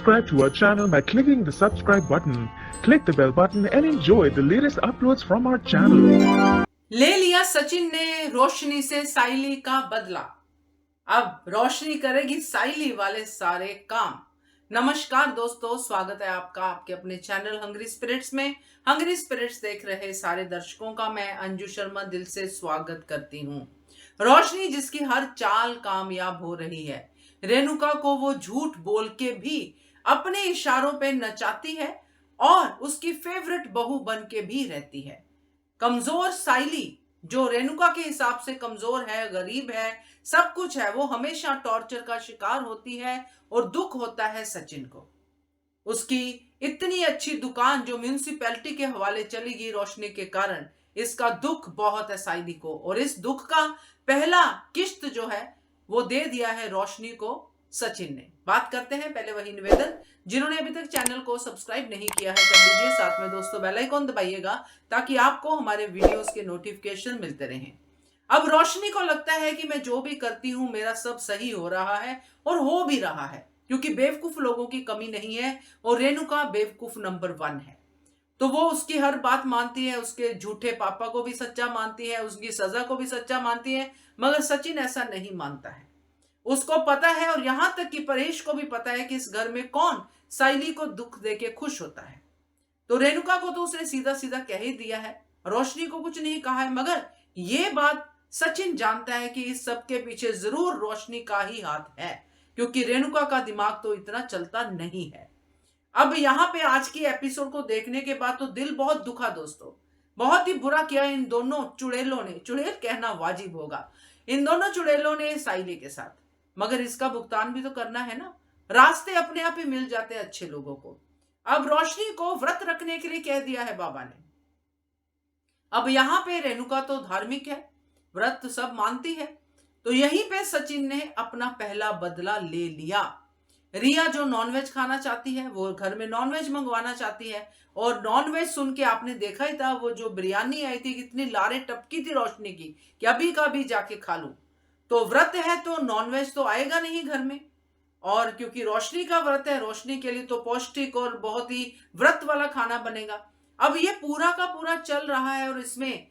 Subscribe to our channel by clicking the subscribe button. Click the bell button and enjoy the latest uploads from our channel. ले लिया सचिन ने रोशनी से साइली का बदला। अब रोशनी करेगी साइली वाले सारे काम। नमस्कार दोस्तों, स्वागत है आपका आपके अपने चैनल हंग्री स्पिरिट्स में। हंग्री स्पिरिट्स देख रहे सारे दर्शकों का मैं अंजू शर्मा दिल से स्वागत करती हूँ। रोशनी जिसकी हर चाल कामयाब हो रही है, रेणुका को वो झूठ बोल के भी अपने इशारों पे नचाती है और उसकी फेवरेट बहू बन के भी रहती है। कमजोर साइली जो रेणुका के हिसाब से कमजोर है, गरीब है, सब कुछ है, वो हमेशा टॉर्चर का शिकार होती है और दुख होता है सचिन को। उसकी इतनी अच्छी दुकान जो म्यूनिसिपैलिटी के हवाले चली गई रोशनी के कारण, इसका दुख बहुत है साइली को। और इस दुख का पहला किश्त जो है वो दे दिया है रोशनी को सचिन ने। बात करते हैं, पहले वही निवेदन, जिन्होंने अभी तक चैनल को सब्सक्राइब नहीं किया है कर लीजिए, साथ में दोस्तों बेल आइकॉन दबाइएगा ताकि आपको हमारे वीडियोस के नोटिफिकेशन मिलते रहें। अब रोशनी को लगता है कि मैं जो भी करती हूं मेरा सब सही हो रहा है और हो भी रहा है, क्योंकि बेवकूफ लोगों की कमी नहीं है और रेणुका बेवकूफ नंबर 1 है। तो वो उसकी हर बात मानती है, उसके झूठे पापा को भी सच्चा मानती है, उसकी सजा को भी सच्चा मानती है, मगर सचिन ऐसा नहीं मानता है। उसको पता है और यहां तक कि परेश को भी पता है कि इस घर में कौन साइली को दुख देके खुश होता है। तो रेणुका को तो उसने सीधा सीधा कह ही दिया है, रोशनी को कुछ नहीं कहा है, मगर ये बात सचिन जानता है कि इस सब के पीछे जरूर रोशनी का ही हाथ है, क्योंकि रेणुका का दिमाग तो इतना चलता नहीं है। अब यहाँ पे आज की एपिसोड को देखने के बाद तो दिल बहुत दुखा दोस्तों। बहुत ही बुरा किया इन दोनों चुड़ैलों ने, चुड़ैल कहना वाजिब होगा, इन दोनों चुड़ैलों ने साइली के साथ, मगर इसका भुगतान भी तो करना है ना। रास्ते अपने आप ही मिल जाते हैं अच्छे लोगों को। अब रोशनी को व्रत रखने के लिए कह दिया है बाबा ने। अब यहाँ पे रेणुका तो धार्मिक है, व्रत सब मानती है, तो यहीं पे सचिन ने अपना पहला बदला ले लिया। रिया जो नॉनवेज खाना चाहती है, वो घर में नॉनवेज मंगवाना चाहती है, और नॉनवेज सुन के आपने देखा ही था वो जो बिरयानी आई थी, कितनी लारे टपकी थी रोशनी की कि अभी का भी जाके खा लूं। तो व्रत है तो नॉनवेज तो आएगा नहीं घर में, और क्योंकि रोशनी का व्रत है, रोशनी के लिए तो पौष्टिक और बहुत ही व्रत वाला खाना बनेगा। अब ये पूरा का पूरा चल रहा है और इसमें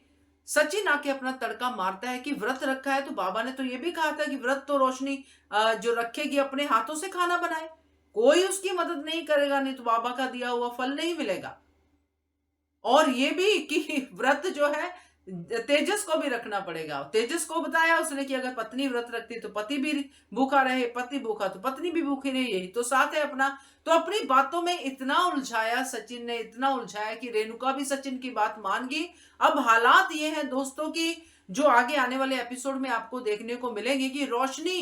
सचिन आके अपना तड़का मारता है कि व्रत रखा है, तो बाबा ने तो ये भी कहा था कि व्रत तो रोशनी जो रखेगी अपने हाथों से खाना बनाए, कोई उसकी मदद नहीं करेगा, नहीं तो बाबा का दिया हुआ फल नहीं मिलेगा। और ये भी कि व्रत जो है तेजस को भी रखना पड़ेगा। तेजस को बताया उसने कि अगर पत्नी व्रत रखती तो पति भी भूखा रहे, पति भूखा तो पत्नी भी भूखी रहे, यही तो साथ है अपना। तो अपनी बातों में इतना उलझाया सचिन ने, इतना उलझाया कि रेणुका भी सचिन की बात मान गई। अब हालात ये हैं दोस्तों कि जो आगे आने वाले एपिसोड में आपको देखने को मिलेंगे कि रोशनी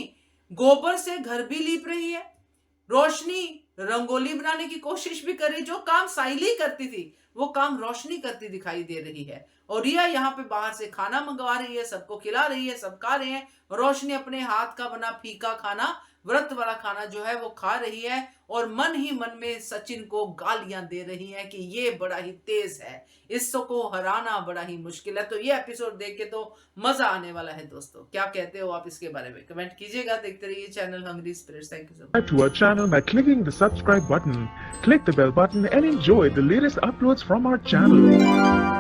गोबर से घर भी लीप रही है, रोशनी रंगोली बनाने की कोशिश भी कर रही, जो काम साइली करती थी वो काम रोशनी करती दिखाई दे रही है। और रिया यहाँ पे बाहर से खाना मंगवा रही है, सबको खिला रही है, सब खा रहे हैं। रोशनी अपने हाथ का बना फीका खाना, व्रत वाला खाना जो है वो खा रही है, और मन ही मन में सचिन को गालियां दे रही है कि ये बड़ा ही तेज है, इसको हराना बड़ा ही मुश्किल है। तो ये एपिसोड देख के तो मजा आने वाला है दोस्तों। क्या कहते हो आप इसके बारे में, कमेंट कीजिएगा। देखते रहिए channel Hungry Spirits. Thank you so much. To our channel by clicking the subscribe button. Click the bell button and enjoy the latest uploads from our channel.